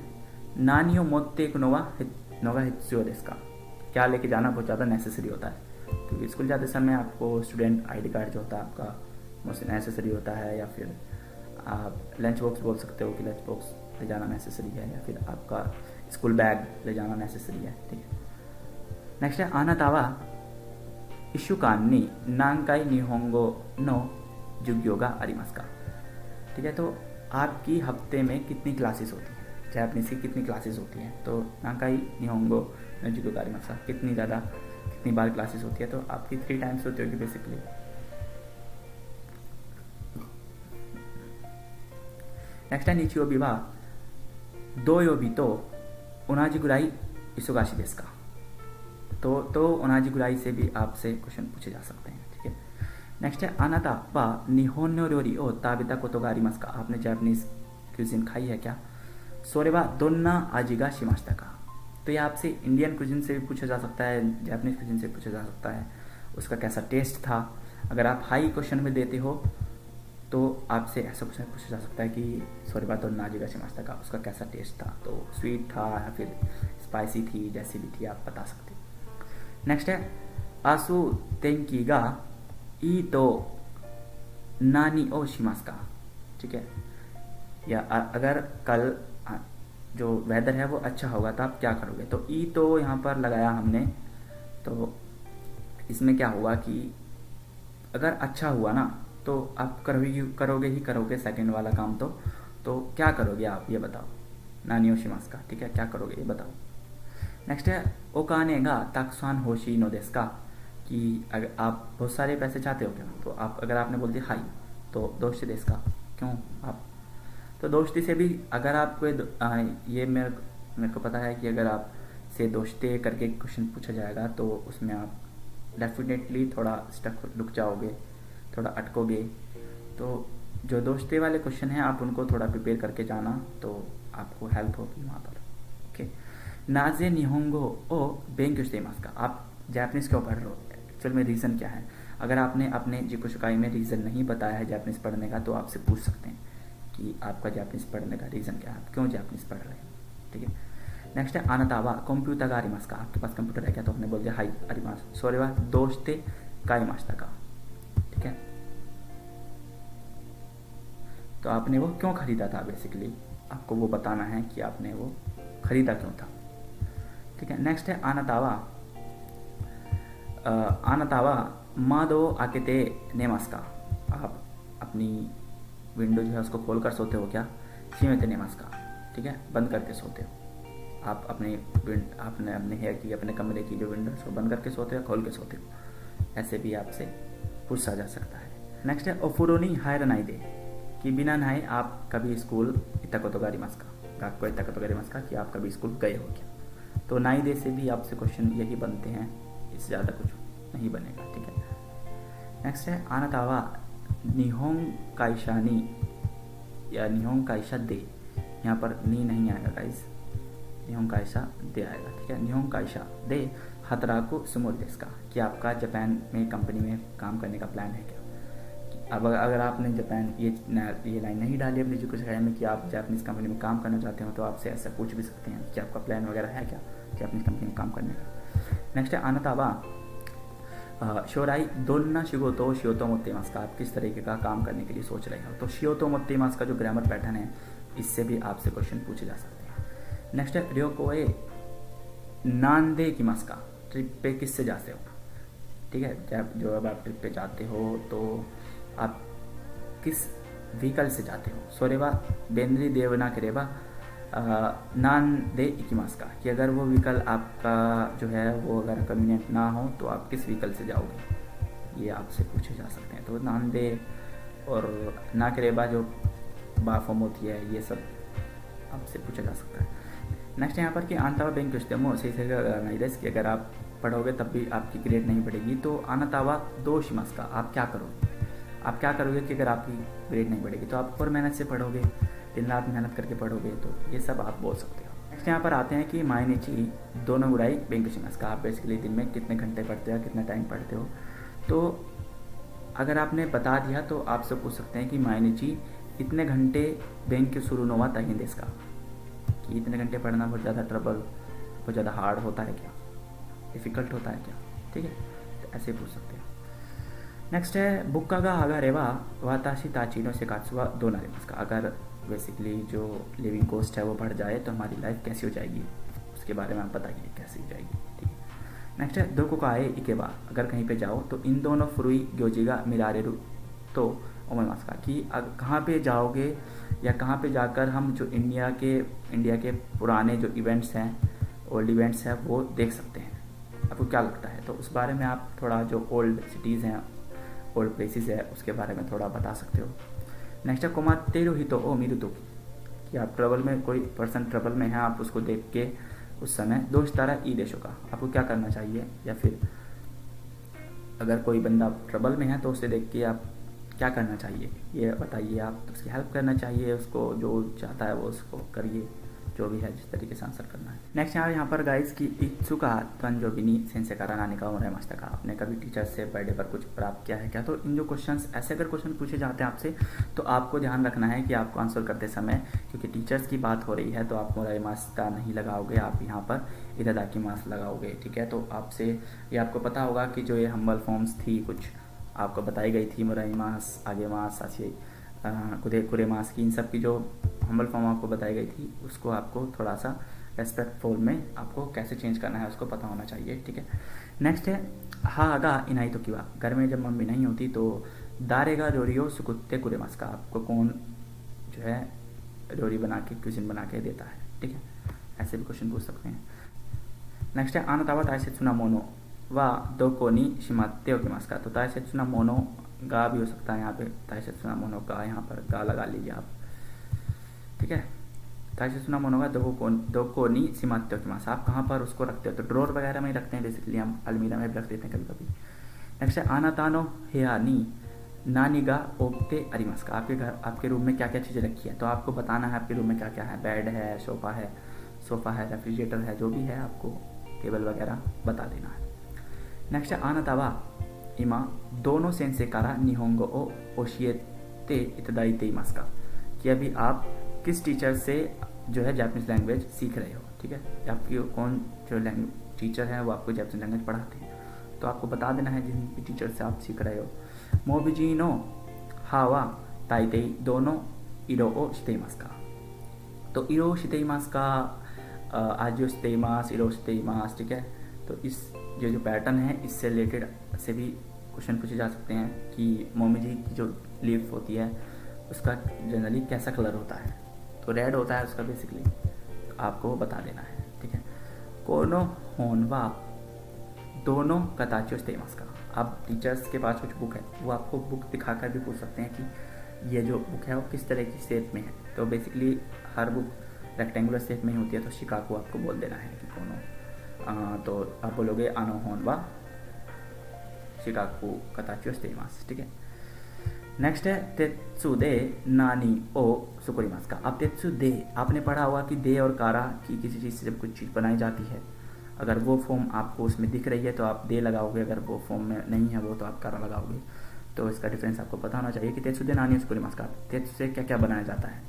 नानियो मोत्ते नोगा हित्सुओ देस का, क्या लेके जाना बहुत ज़्यादा नेसेसरी होता है। क्योंकि स्कूल जाते समय आपको स्टूडेंट आईडी कार्ड जो होता है आपका मोस्ट नेसेसरी होता है, या फिर आप लंच बॉक्स बोल सकते हो कि लंच बॉक्स ले जाना नेसेसरी है, या फिर आपका स्कूल बैग ले जाना नेसेसरी है, ठीक है। नेक्स्ट है आनातावा इशुकान नी नांकाई निहोंगो नो जुग्योगा आरिमास का, ठीक है। तो आपकी हफ्ते में कितनी क्लासेस होती हैं, जापानीज की कितनी क्लासेस होती हैं। तो नांकाई निहोंगो नो जुग्योगा आरिमास का, कितनी बार क्लासेस होती है। तो आपकी 3 टाइम्स होती होगी बेसिकली। नेक्स्ट है नीचियोबी वा दोयोबी तो ओनाजी गुराई इसोगाशी देस का, तो ओनाजी गुराई से भी आपसे क्वेश्चन पूछे जा सकते हैं, ठीक है। नेक्स्ट है आनाता वा निहोन नो र्योरी ओ ताबिता कोतो गा आरिमास का, आपने जापानीज क्यूजिन खाई है क्या। सोरेवा दोन्ना आजिगा शिमास्ता का, तो ये आपसे इंडियन क्यूजिन से भी पूछा जा सकता है, जापानीज क्यूजिन से पूछा जा सकता है, उसका कैसा टेस्ट था। अगर आप हाई क्वेश्चन में देते हो तो आपसे ऐसा क्वेश्चन पूछा जा सकता है कि सोरेवा दोन्ना आजिगा शिमास्ता का, उसका कैसा टेस्ट था, तो स्वीट था या फिर स्पाइसी थी, जैसी भी थी आप बता सकते हो। नेक्स्ट है आसु तेंकी गा ई तो नानी ओ शिमास का, ठीक है। या अगर कल जो वेदर है वो अच्छा होगा तो आप क्या करोगे। तो ई तो यहाँ पर लगाया हमने, तो इसमें क्या हुआ कि अगर अच्छा हुआ ना तो आप करोगे सेकंड वाला काम। तो क्या करोगे आप, ये बताओ, नानी ओ शिमास का, ठीक है, क्या करोगे ये बताओ। नेक्स्ट है ओकाने गा ताकुसान होशी नो देस का, कि अगर आप बहुत सारे पैसे चाहते हो क्या। तो आप अगर आपने बोल दिया हाई तो दोस्त देस का, क्यों आप। तो दोस्ती से भी अगर आप कोई ये मेरे को पता है कि अगर आप से दोस्ती करके क्वेश्चन पूछा जाएगा तो उसमें आप डेफिनेटली थोड़ा स्टक रुक जाओगे, थोड़ा अटकोगे। तो जो दोस्ती वाले क्वेश्चन हैं आप उनको थोड़ा प्रिपेयर करके जाना, तो आपको हेल्प होगी वहाँ पर। ओके, नाजे निहोंगो ओ बेंक्यो शितेमासु का, आप जापानीज़ क्यों पढ़ रहे हो, एक्चुअल में रीज़न क्या है। अगर आपने अपने जिकुशुकाई में रीज़न नहीं बताया है जापानीज़ पढ़ने का तो आपसे पूछ सकते हैं कि आपका जापानीज़ पढ़ने का रीज़न क्या है, आप क्यों जापानीज़ पढ़ रहे हैं। ठीक है, नेक्स्ट है आनातावा कंप्यूटर का आरिमास का, आपके पास कंप्यूटर है क्या, तो हमने बोल दिया हाई आरिमास। सोरेवा दोस्ते काइमास्ता का। ठीक है, तो आपने वो क्यों खरीदा था, बेसिकली आपको वो बताना है कि आपने वो खरीदा क्यों था। ठीक है, नेक्स्ट है आनातावा आनातावा मादो आकेते नेमास का, आप अपनी विंडो जो है उसको खोल कर सोते हो क्या, सीमेते नेमास का। ठीक है, बंद करके सोते हो आप, आपने अपने हेयर की अपने कमरे की जो विंडो उसको बंद करके सोते हो, खोल के सोते हो, ऐसे भी आपसे पूछा जा सकता है। नेक्स्ट है ओफुरोनी हायर नाई दे, कि बिना नहाए आप कभी स्कूल इतकोतोगारी मस्का, गाको इतकोतोगारी मस्का, कि आप कभी स्कूल गए हो क्या। तो नाई दे से भी आपसे क्वेश्चन यही बनते हैं, इससे ज़्यादा कुछ नहीं बनेगा। ठीक है, नेक्स्ट है आनातावा निहोंग काइशानी या निहोंग काइशा दे, यहाँ पर नी नहीं आएगा गाइस, निहोंग काइशा दे आएगा। ठीक है, निहोंग काइशा दे हतराकु सुमोरी देस का, कि आपका जापान में कंपनी में काम करने का प्लान है क्या। अब अगर आपने जापान ये लाइन नहीं डाली अपनी जिकुशुकाई में कि आप जापानीज़ कंपनी में काम करना चाहते हो, तो आपसे ऐसा पूछ भी सकते हैं कि आपका प्लान वगैरह है क्या जापानीज़ कंपनी में काम करने का। नेक्स्ट है आनातावा शोराई दोन्ना शिगोतो शियोतो मोत्तेमास का, आप किस तरीके का काम करने के लिए सोच रहे हो। तो शियोतो मोत्तेमास का जो ग्रामर पैटर्न है इससे भी आपसे क्वेश्चन पूछे जा सकते हैं। नेक्स्ट है रियोकोए नांदे किमास का, ट्रिप पे किससे जाते हो। ठीक है, जब अब आप ट्रिप पे जाते हो तो आप किस व्हीकल से जाते हो। सोरेवा बेंद्री देवना करेबा नान दे इकिमास का, कि अगर वो व्हीकल आपका जो है वो अगर कन्वीनियंट ना हो तो आप किस व्हीकल से जाओगे, ये आपसे पूछे जा सकते हैं। तो नान दे और ना करेबा जो बा फॉर्म होती है, ये सब आपसे पूछा जा सकता है। नेक्स्ट यहाँ पर कि आनातावा बैंक क्वेश्चन सही से नहीं देस, कि अगर आप पढ़ोगे तब भी आपकी ग्रेड नहीं बढ़ेगी, तो आनातावा दो शिमास का, आप क्या करोगे। आप क्या करोगे कि अगर आपकी ग्रेड नहीं बढ़ेगी, तो आप और मेहनत से पढ़ोगे, दिन रात मेहनत करके पढ़ोगे, तो ये सब आप बोल सकते हो। नेक्स्ट यहाँ पर आते हैं कि मायनीची दोनों गुराई बैंक शिमास का, आप बेसिकली दिन में कितने घंटे पढ़ते हो, कितना टाइम पढ़ते हो। तो अगर आपने बता दिया तो आपसे पूछ सकते हैं कि मायनीची इतने घंटे बैंक के शुरू नोवा तहीन देश का, कि इतने घंटे पढ़ना बहुत ज़्यादा बहुत ज़्यादा हार्ड होता है क्या, डिफ़िकल्ट होता है क्या। ठीक है, तो ऐसे पूछ सकते हैं। नेक्स्ट है बुक्का का आगा रेवा वाताशी ताचीनो से काचुआ दो नारिमस का, अगर बेसिकली जो लिविंग कॉस्ट है वो बढ़ जाए तो हमारी लाइफ कैसी हो जाएगी, उसके बारे में आप बताइए कैसी हो जाएगी। ठीक है, नेक्स्ट है दो को आए इकेबा, अगर कहीं पे जाओ तो इन दोनों फ्रुई ग्योजिगा मिरारेरु तो ओमेमास का, कि कहाँ पे जाओगे या कहाँ पे जाकर हम जो इंडिया के पुराने जो इवेंट्स हैं, ओल्ड इवेंट्स हैं, वो देख सकते हैं। आपको क्या लगता है, तो उस बारे में आप थोड़ा जो ओल्ड सिटीज़ हैं, ओल्ड प्लेसेस है, उसके बारे में थोड़ा बता सकते हो। नेक्स्ट है कोमातेरु हितो ओ मिरुतो, कि आप ट्रबल में, कोई पर्सन ट्रबल में है, आप उसको देख के उस समय दोष तारा ई देशों का, आपको क्या करना चाहिए। या फिर अगर कोई बंदा ट्रबल में है तो उसे देख के आप क्या करना चाहिए, ये बताइए। आप तो उसकी हेल्प करना चाहिए, उसको जो चाहता है वो उसको करिए, जो भी है जिस तरीके से आंसर करना है। नेक्स्ट यहाँ पर गाइस की इत्सुका तंजोबिनी सेंसे का नानी का उन्हें मस्त का, आपने कभी टीचर से बर्थडे पर कुछ प्राप्त किया है क्या। तो इन जो क्वेश्चंस ऐसे अगर क्वेश्चन पूछे जाते हैं आपसे, तो आपको ध्यान रखना है कि आपको आंसर करते समय, क्योंकि टीचर्स की बात हो रही है, तो आप मोराई मास का नहीं लगाओगे, आप यहाँ पर इदादाकी मास लगाओगे। ठीक है, तो आपसे ये आपको पता होगा कि जो ये हम्बल फॉर्म्स थी कुछ आपको बताई गई थी, मोराई मास, आगे मास, साची कुरे मास की, इन सब की जो हम्बल फॉर्म आपको बताई गई थी, उसको आपको थोड़ा सा रेस्पेक्टफुल में आपको कैसे चेंज करना है उसको पता होना चाहिए। ठीक है, नेक्स्ट है हा आगा इनाई तो किवा, घर में जब मम्मी नहीं होती तो दारेगा रोरियो सुकुत्ते कुरे मास का, आपको कौन जो है रोरी बना के, क्यूजिन बना के देता है। ठीक है, ऐसे भी क्वेश्चन पूछ सकते हैं। नेक्स्ट है आनातावा ताइसेत्सुना मोनो वा दोकोनी शिमाते ओकिमास का, तो ताइसेत्सुना मोनो गा भी हो सकता है, यहाँ पे ताइसेत्सुना मोनो का, यहाँ पर गा लगा लीजिए आप। ठीक है। ताकि सुना मन होगा दो कोनी सिमाते हो कि मास, आप कहाँ पर उसको रखते हो, तो ड्रॉर वगैरह में ही रखते हैं बेसिकली, हम अलमीरा में भी रख देते हैं कभी कभी। नेक्स्ट है आनातानो हेया नी नानीगा ओपते अरिमास का, आपके घर आपके रूम में क्या क्या चीज़ें रखी है, तो आपको बताना है आपके रूम में क्या क्या है, बेड है, सोफ़ा है, रेफ्रिजरेटर है, जो भी है आपको टेबल वगैरह बता देना है। नेक्स्ट है आनातावा इमा दोनों सेंसे कारा निहोंगो ओ ओशिएते इतदाइते इमास का, कि अभी आप किस टीचर से जो है जापानीज लैंग्वेज सीख रहे हो, ठीक है। आपकी कौन जो टीचर है वो आपको जापानीज लैंग्वेज पढ़ाते हैं, तो आपको बता देना है जिन भी टीचर से आप सीख रहे हो। मोबिजीनो हावा ताइतेई दोनों इरो ओ शितेइमास का, तो इरो शितेइमास का आजो शितेइमास, इरो शितेइमास, ठीक है। तो इस जो पैटर्न है इससे रिलेटेड से भी क्वेश्चन पूछे जा सकते हैं कि मोमिजी की जो लीफ होती है उसका जनरली कैसा कलर होता है, तो रेड होता है उसका बेसिकली, आपको बता देना है, ठीक है। कोनो होनवा दोनों कताचियो स्टेमस का, आप टीचर्स के पास कुछ बुक है वो आपको बुक दिखाकर भी पूछ सकते हैं कि ये जो बुक है वो किस तरह की शेप में है, तो बेसिकली हर बुक रेक्टेंगुलर शेप में ही होती है, तो शिकाको आपको बोल देना है कि कोनो, तो आप बोलोगे आनो होनवा शिकाको कताचियो स्टेमस, ठीक है। नेक्स्ट है तेत्सुदे नानी ओ सुकुरिमास का, अब तेत्सुदे आपने पढ़ा हुआ कि दे और कारा की किसी चीज़ से जब कुछ चीज़ बनाई जाती है, अगर वो फॉर्म आपको उसमें दिख रही है तो आप दे लगाओगे, अगर वो फॉर्म में नहीं है वो तो आप कारा लगाओगे, तो इसका डिफरेंस आपको पता होना चाहिए कि तेत्सुदे नानी सुकुरिमास का, तेत्सु से क्या क्या बनाया जाता है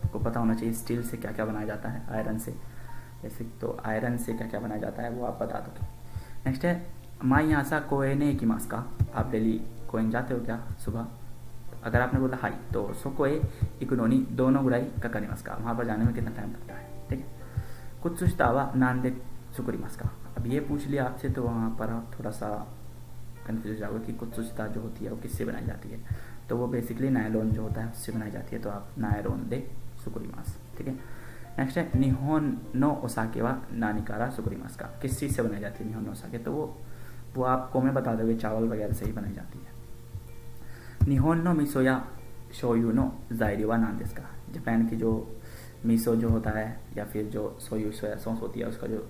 आपको पता होना चाहिए, स्टील से क्या क्या बनाया जाता है, आयरन से जैसे, तो आयरन से क्या क्या बनाया जाता है वो आप बता दोगे। नेक्स्ट है माई आसा कोएने की मास का, आप डेली कोएन जाते हो क्या सुबह, अगर आपने बोला हाई तो सोकोए इकोनोनी दोनों गुराई का करीमास का, वहाँ पर जाने में कितना टाइम लगता है, ठीक है। कुछ सुस्तावा नानदे सुकुरीमास का, अब ये पूछ लिया आपसे तो वहाँ पर आप थोड़ा सा कन्फ्यूज हो जाओगे कि कुछ सुस्ता जो होती है वो किससे बनाई जाती है, तो वो बेसिकली नायलॉन जो होता है उससे बनाई जाती है, तो आप नायलॉन दे सुकुरीमास, ठीक है। नेक्स्ट है निहोन नो ओसाके वा नानिकारा सुकुरीमास का, किस चीज़ से बनाई जाती है निहोन नो ओसाके, तो वो आपको मैं बता दोगे चावल वगैरह से ही बनाई जाती है। निहोन नो मिसो या शोयू नो जायरियो वा नान देस्का, जापान की जो मिसो जो होता है या फिर जो सोया सॉस होती है उसका जो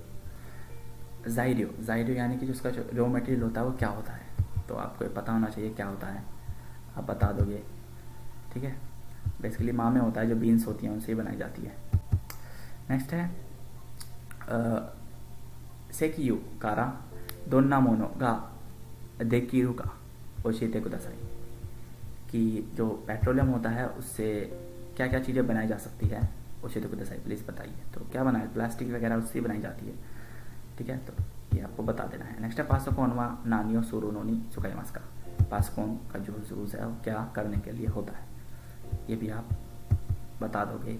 जायरियो यानी कि जो उसका जो रॉ मटेरियल होता है वो क्या होता है, तो आपको पता होना चाहिए क्या होता है, आप बता दोगे, ठीक है। बेसिकली मामे होता है जो बीन्स होती हैं उनसे ही बनाई जाती है। नेक्स्ट है सेकियू कारा दोन्ना मोनो गा देकिरू का ओशिते कुदासाई, कि जो पेट्रोलियम होता है उससे क्या क्या चीज़ें बनाई जा सकती है ओशिते कुदासाई प्लीज़ बताइए, तो क्या बनाए, प्लास्टिक वगैरह उससे बनाई जाती है, ठीक है, तो ये आपको बता देना है। नेक्स्ट है पासोकोन वा नानियो सुरुनोनी सुकाइमास का, पासकोन का जो यूज़ है वो क्या करने के लिए होता है, ये भी आप बता दोगे।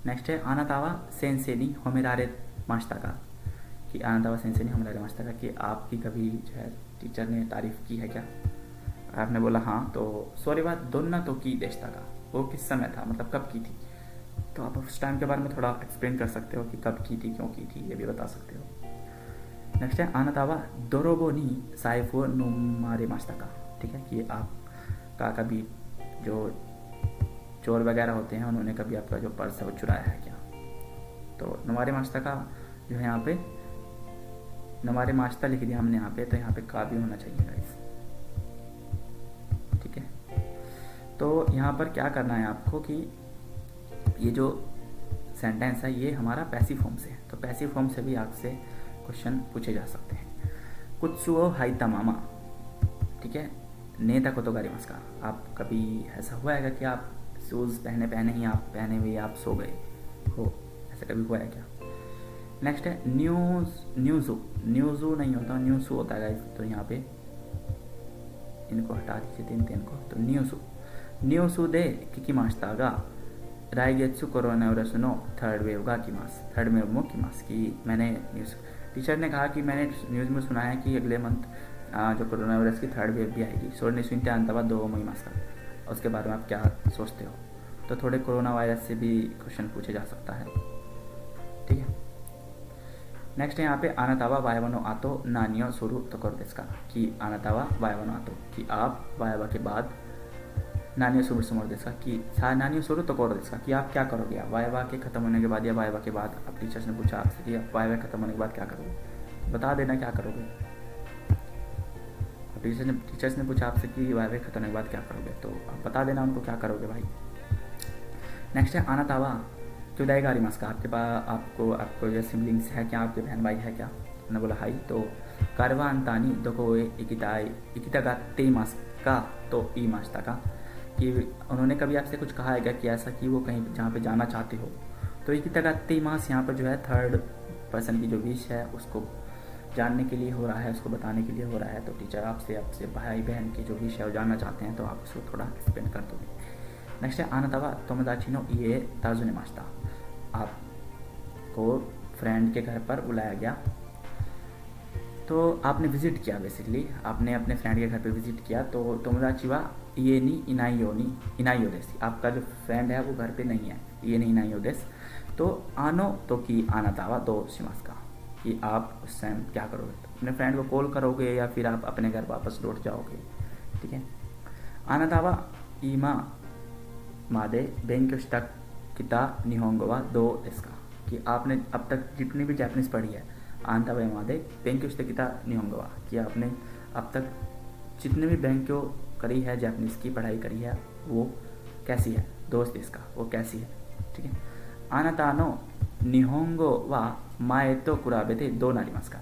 नेक्स्ट है आनातावा सेंसेनी होमेरारे मास्ता का, कि आनातावा सेंसेनी होमेरारे मास्ता का, कि आपकी कभी जो है टीचर ने तारीफ़ की है क्या, आपने बोला हाँ, तो सॉरी बात दोनों तो की देशता का, वो किस समय था, मतलब कब की थी, तो आप उस टाइम के बारे में थोड़ा एक्सप्लेन कर सकते हो कि कब की थी, क्यों की थी, ये भी बता सकते हो। नेक्स्ट है आनातावा दोरोबो नी साइफो नुमारे मास्ता का, ठीक है, कि आपका कभी जो चोर वगैरह होते हैं उन्होंने कभी आपका जो पर्स है वो चुराया है क्या, तो नुमारे मास्ता का जो है यहाँ पे नुमारे मास्ता लिख दिया हमने यहाँ पे, तो यहाँ पे का भी होना चाहिए गाइस, ठीक है। तो यहाँ पर क्या करना है आपको कि ये जो सेंटेंस है ये हमारा पैसिव फॉर्म से है, तो पैसिव फॉर्म से भी आपसे क्वेश्चन पूछे जा सकते हैं। कुत्सुओ हाइता मामा, ठीक है, नेता को तो गारिमास का, आप कभी ऐसा हुआ है कि आप शूज़ पहने ही आप पहने हुए आप सो गए हो, ऐसा कभी हुआ है क्या। नेक्स्ट है न्यूज़ू नहीं होता, न्यूज़ू होता है, तो यहाँ पे इनको हटा दीजिए तीन को, तो न्यूज़ू दे किकी मास्ता गा राइगेत्सु कोरोना वायरस नो थर्ड वेव मो की मास, की मैंने न्यूज़ टीचर ने कहा कि मैंने न्यूज़ में सुना है कि अगले मंथ जो कोरोना वायरस की थर्ड वेव भी आएगी, सोने सुनते अंतवा 2 मई मास का, उसके बारे में आप क्या सोचते हो, तो थोड़े कोरोना वायरस से भी क्वेश्चन पूछे जा सकता है, ठीक है। नेक्स्ट है यहाँ पे आनातावा वायवनो आतो नानियो सुरु तो करो इसका, कि आनातावा वायवनो आतो, कि आप वायवा के बाद नानी सुबह सुमर देस का कि नानी शुरू तो करो देस का कि आप क्या करोगे। आप वाइवा के ख़त्म होने के बाद या वाइवा के बाद अब टीचर्स ने पूछा आपसे कि आप वाइवा ख़त्म होने के बाद क्या करोगे, बता देना क्या करोगे। टीचर्स ने पूछा आपसे कि वाइवा खत्म होने के बाद क्या करोगे, तो आप बता देना उनको क्या करोगे भाई। नेक्स्ट है आना तावा चुदाई गारी मास का, आपके पास आपको ये सिबलिंग्स है क्या, आपके बहन भाई है क्या। उन्होंने बोला हाई, तो कारवा अंतानी दोको इकिता का ते मास का तो ई मास्ता का, कि उन्होंने कभी आपसे कुछ कहा है क्या कि ऐसा कि वो कहीं जहाँ पे जाना चाहते हो। तो इकिता का ते मास यहाँ पर जो है थर्ड पर्सन की जो विश है उसको जानने के लिए हो रहा है, उसको बताने के लिए हो रहा है। तो टीचर आपसे भाई बहन की जो विश है वो जानना चाहते हैं, तो आप उसको थोड़ा एक्सप्लेन कर दोगे। नेक्स्ट है आना तावा तोमोदाची नो ये ताजुने मास्ता, आपको फ्रेंड के घर पर बुलाया गया, तो आपने विजिट किया, बेसिकली आपने अपने फ्रेंड के घर पे विजिट किया। तो तोमोदाची वा ये नी इनाइयो देस, आपका जो फ्रेंड है वो घर पे नहीं है, ये नी इनाइयो देस। तो आनो तो कि आना तावा दो शिमास का, कि आप उस टाइम क्या करोगे, तो अपने फ्रेंड को कॉल करोगे या फिर आप अपने घर वापस लौट जाओगे। ठीक है। आना तावा ईमा मादे बेंक्यो शिता किता निहोंगो वा दो देस्का, कि आपने अब तक जितनी भी जापानीज पढ़ी है, आना तावा मादे बेंक्यो शिता किता निहोंगो वा, कि आपने अब तक जितने भी बेंक्यो करी है, जापानीज की पढ़ाई करी है, वो कैसी है, दोस्त इसका वो कैसी है। ठीक है। आना तानो निहोंगो वा माए तो कुराबे थे दो नारिमास का,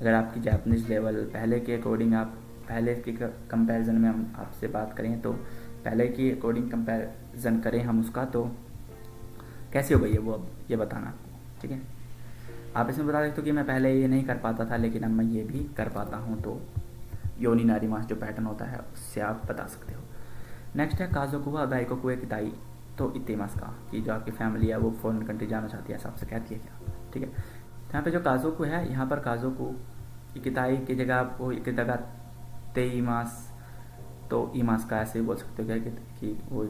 अगर आपकी जापानीज लेवल पहले के अकॉर्डिंग, आप पहले के कंपैरिजन में हम आपसे बात करें, तो पहले की अकॉर्डिंग कंपैरिजन करें हम उसका, तो कैसी हो गई है वो, अब ये बताना आपको। ठीक है। आप इसमें बता सकते हो कि मैं पहले ये नहीं कर पाता था लेकिन अब मैं ये भी कर पाता हूँ, तो योनी नारिमास जो पैटर्न होता है उससे आप बता सकते हो। नेक्स्ट है काजोकुवा गायको कुए किताई तो इतेमास का, कि जो आपकी फैमिली है वो फॉरेन कंट्री जाना चाहती है, ऐसा आपसे कहती है क्या। ठीक है। यहाँ पे जो काजोकु है, यहाँ पर काजोकु इकिताई की जगह आपको इकितागा तेईमास तो ईमास का ऐसे बोल सकते हो क्या कि वो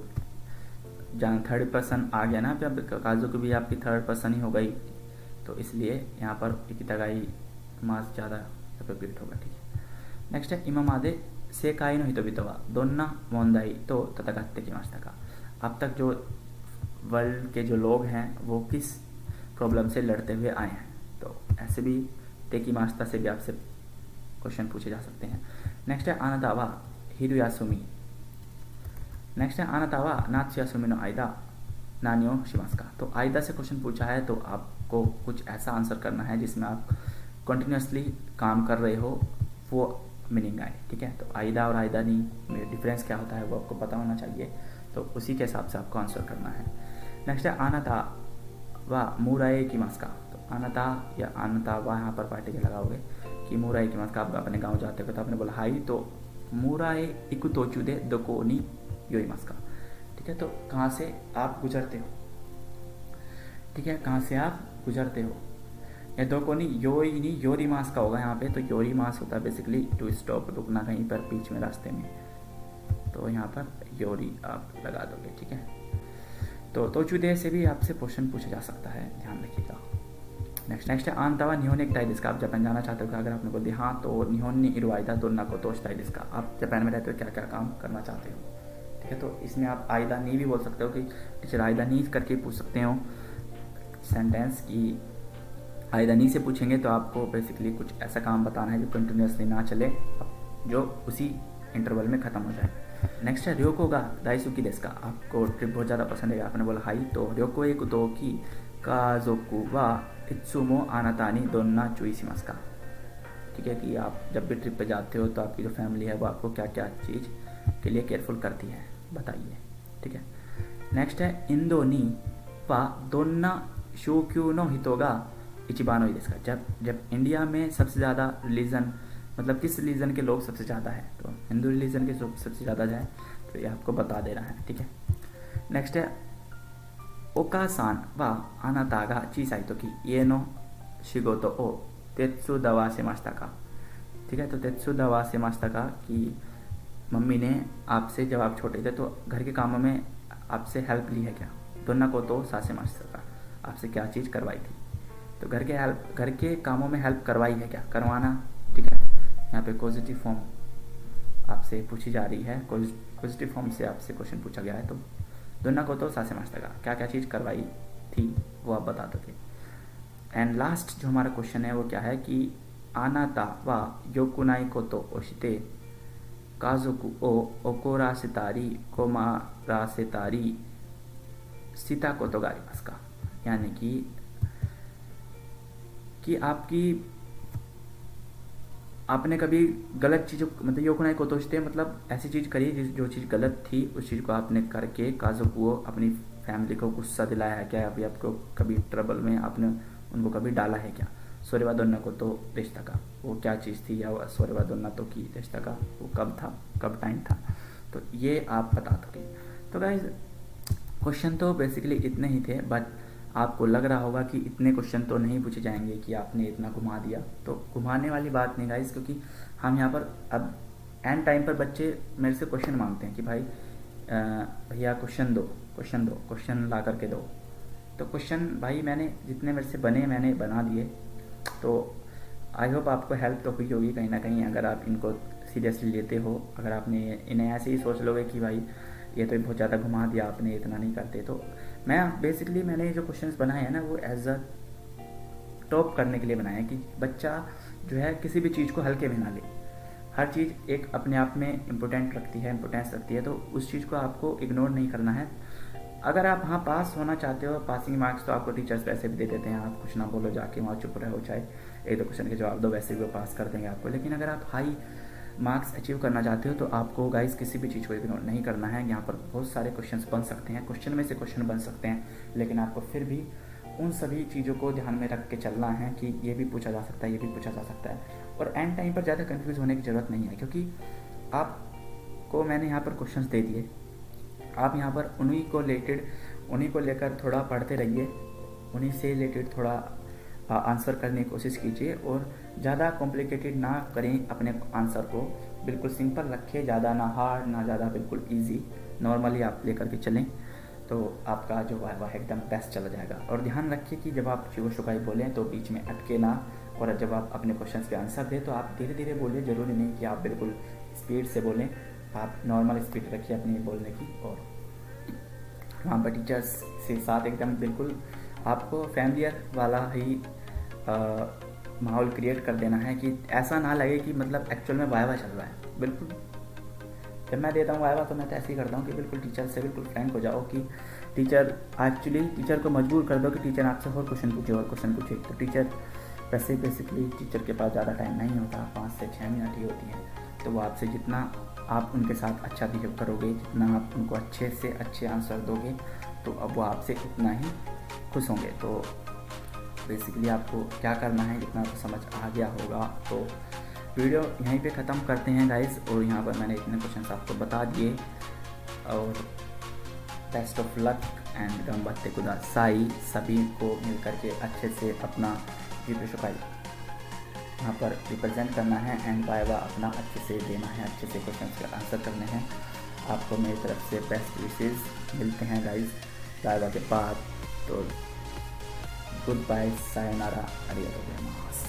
जहाँ थर्ड पर्सन आ गया ना, अब काजोकु भी आपकी थर्ड पर्सन ही हो गई, तो इसलिए यहाँ पर इकितागाई मास ज़्यादा अप्रोप्रिएट होगा। ठीक है। नेक्स्ट है इमामादे सेकाई नो हितोबितोवा दोन्ना मोंदाई तो ततागत्ते किमाशिता का, अब तक जो वर्ल्ड के जो लोग हैं वो किस प्रॉब्लम से लड़ते हुए आए हैं, तो ऐसे भी तेकी मास्ता से भी आपसे क्वेश्चन पूछे जा सकते हैं। नेक्स्ट है आनातावा हिरुयासुमी, नेक्स्ट है आनातावा नात्सुयासुमी नो आइदा नानियो शिमास का, तो आइदा से क्वेश्चन पूछा है, तो आपको कुछ ऐसा आंसर करना है जिसमें आप कंटिन्यूसली काम कर रहे हो, वो मीनिंग आए। ठीक है। तो आइदा और आइदा नी में डिफरेंस क्या होता है वो आपको पता होना चाहिए, तो उसी के हिसाब से आपको आंसर करना है। नेक्स्ट है आनाता वा मुराए की मास का, तो आनाता या आनाता वा यहाँ पर पार्टिकल लगाओगे कि मुराए की मास का, आप अपने गांव जाते हो तो आपने बोला हाई, तो मुराए इकु तोचुदे दोकोनी योई मास का। ठीक है। तो कहाँ से आप गुजरते हो, ठीक है, कहाँ से आप गुजरते हो, या दोकोनी योई नी योरी मास का होगा यहाँ पे, तो योरी मास होता है बेसिकली टू स्टॉप, रुकना कहीं पर बीच में रास्ते में, तो यहाँ पर योरी आप लगा दोगे। ठीक है। तो तोचुदे से भी आपसे क्वेश्चन पूछा जा सकता है, ध्यान रखिएगा। नेक्स्ट है आंतावा निहोन एक टाइडिस का, आप जापान जाना चाहते हो, अगर आपने बोल दिया हाँ, तो निहोन नी इरुआइदा दोन्ना को तोश टाइडिस का, आप जापान में रहते हो क्या क्या काम करना चाहते हो। ठीक है। तो इसमें आप आइदा नी भी बोल सकते हो कि टीचर आइदा नी करके पूछ सकते हो सेंटेंस की, आइदा नी से पूछेंगे तो आपको बेसिकली कुछ ऐसा काम बताना है जो कंटिन्यूसली ना चले, जो उसी इंटरवल में ख़त्म हो जाए। नेक्स्ट है रियोको गा दाइसुकी देस का, आपको ट्रिप बहुत ज़्यादा पसंद है, आपने बोला हाई, तो रियोको एक दो की काजोकु वा इत्सुमो आनातानी दोन्ना चुईसिमास का। ठीक है। कि आप जब भी ट्रिप पे जाते हो तो आपकी जो फैमिली है वो आपको क्या क्या चीज़ के लिए केयरफुल करती है, बताइए। ठीक है। नेक्स्ट है इंदोनी वा दोन्ना शोक्यू नो हितोगा इचिबानो देस का, जब इंडिया में सबसे ज़्यादा रिलीजन, मतलब किस रिलीजन के लोग सबसे ज़्यादा है, तो हिंदू रिलीजन के लोग सबसे ज़्यादा जाए, तो ये आपको बता देना है। ठीक है। नेक्स्ट है ओकासान वा आनातागा चीसाई तो की ये नो शिगोतो ओ तेत्सु दवा से मास्ता का। ठीक है। तो तेत्सु दवा से मास्ता का कि मम्मी ने आपसे जब आप छोटे थे तो घर के कामों में आपसे हेल्प ली है क्या, दोनों को तो सासे मास्ता का, आपसे क्या चीज़ करवाई थी, तो घर के कामों में हेल्प करवाई है क्या, करवाना। ठीक है। यहाँ पे पॉजिटिव फॉर्म आपसे पूछी जा रही है, पॉजिटिव फॉर्म से आपसे क्वेश्चन पूछा गया है, तो दोना को तो सासे मास्टर क्या क्या चीज़ करवाई थी वो आप बता दोगे। एंड लास्ट जो हमारा क्वेश्चन है वो क्या है कि आनाता वा योकुनाई कोतो ओशिते काजोकु ओ ओकोरासेतारी कोमारासेतारी सीता कोतो गा आरिमासु का, यानी कि आपने कभी गलत चीज़ों मतलब योकुनाई कोतो ओशिते मतलब ऐसी चीज़ करी जो चीज़ गलत थी, उस चीज़ को आपने करके काजोकु अपनी फैमिली को गुस्सा दिलाया है क्या, अभी आपको कभी ट्रबल में आपने उनको कभी डाला है क्या। सोरेवा दोन्ना को तो रिश्ता का वो क्या चीज़ थी, या सोरेवा दोन्ना तो की रिश्ता का वो कब था, कब टाइम था, तो ये आप बता दोगे। तो गाइज क्वेश्चन तो बेसिकली इतने ही थे, बट आपको लग रहा होगा कि इतने क्वेश्चन तो नहीं पूछे जाएंगे कि आपने इतना घुमा दिया, तो घुमाने वाली बात नहीं गाइज, क्योंकि हम यहाँ पर अब एंड टाइम पर बच्चे मेरे से क्वेश्चन मांगते हैं कि भाई भैया क्वेश्चन ला करके दो। तो क्वेश्चन भाई मैंने जितने मेरे से बने मैंने बना दिए, तो आई होप आपको हेल्प तो हुई होगी कहीं ना कहीं, अगर आप इनको सीरियसली लेते हो। अगर आपने इन्हें ऐसे ही सोच लोगे कि भाई ये तो बहुत ज़्यादा घुमा दिया आपने, इतना नहीं करते, तो मैंने जो क्वेश्चंस बनाए हैं ना वो एज अ टॉप करने के लिए बनाए हैं कि बच्चा जो है किसी भी चीज़ को हल्के में ना ले। हर चीज़ एक अपने आप में इम्पोर्टेंस रखती है, तो उस चीज़ को आपको इग्नोर नहीं करना है। अगर आप हाँ पास होना चाहते हो, पासिंग मार्क्स तो आपको टीचर्स वैसे भी दे देते हैं, आप कुछ ना बोलो जाके वहाँ चुप रहो, चाहे एक दो क्वेश्चन के जवाब दो, वैसे भी वो पास कर देंगे आपको। लेकिन अगर आप हाई मार्क्स अचीव करना चाहते हो तो आपको गाइस किसी भी चीज़ को इग्नोर नहीं करना है। यहाँ पर बहुत सारे क्वेश्चंस बन सकते हैं, क्वेश्चन में से क्वेश्चन बन सकते हैं, लेकिन आपको फिर भी उन सभी चीज़ों को ध्यान में रख के चलना है कि ये भी पूछा जा सकता है, ये भी पूछा जा सकता है। और एंड टाइम पर ज़्यादा कंफ्यूज होने की ज़रूरत नहीं है, क्योंकि आपको मैंने यहाँ पर क्वेश्चंस दे दिए, आप यहाँ पर उन्हीं को लेकर थोड़ा पढ़ते रहिए, उन्हीं से रिलेटेड थोड़ा आंसर करने की कोशिश कीजिए, और ज़्यादा कॉम्प्लिकेटेड ना करें अपने आंसर को, बिल्कुल सिंपल रखिए, ज़्यादा ना हार्ड ना ज़्यादा बिल्कुल इजी, नॉर्मली आप लेकर के चलें, तो आपका जो वाइवा है एकदम बेस्ट चला जाएगा। और ध्यान रखिए कि जब आप शिव शुकाई बोलें तो बीच में अटके ना, और जब आप अपने क्वेश्चन के आंसर दें तो आप धीरे धीरे बोलिए, ज़रूरी नहीं कि आप बिल्कुल स्पीड से बोलें, आप नॉर्मल स्पीड रखिए अपनी बोलने की। और वहाँ पर टीचर्स से साथ एकदम बिल्कुल आपको फैमिलियर वाला ही माहौल क्रिएट कर देना है, कि ऐसा ना लगे कि मतलब एक्चुअल में वाइवा चल रहा है। बिल्कुल जब मैं देता हूँ वाइवा तो मैं तो ऐसे ही करता हूँ कि बिल्कुल टीचर से बिल्कुल फ्रैंक हो जाओ, कि टीचर को मजबूर कर दो कि टीचर आपसे और क्वेश्चन पूछे। तो टीचर बेसिकली टीचर के पास ज़्यादा टाइम नहीं होता, 5 से 6 मिनट ही होती है, तो वो आपसे जितना आप उनके साथ अच्छा बिहेव करोगे, जितना आप उनको अच्छे से अच्छे आंसर दोगे, तो अब वो आपसे इतना ही खुश होंगे। तो बेसिकली आपको क्या करना है, इतना तो समझ आ गया होगा। तो वीडियो यहीं पे ख़त्म करते हैं गाइस, और यहाँ पर मैंने इतने क्वेश्चंस आपको बता दिए, और बेस्ट ऑफ लक एंड गंबाते खुदा साई, सभी को मिल करके अच्छे से अपना जीपी शुकाई यहाँ पर रिप्रेजेंट करना है, एंड वाइवा अपना अच्छे से देना है, अच्छे से क्वेश्चन के आंसर करने हैं। आपको मेरी तरफ से बेस्ट विशेज़ मिलते हैं गाइस वाइवा के बाद। तो गुड बाय, सायोनारा, अरिगातो गोजाइमासु।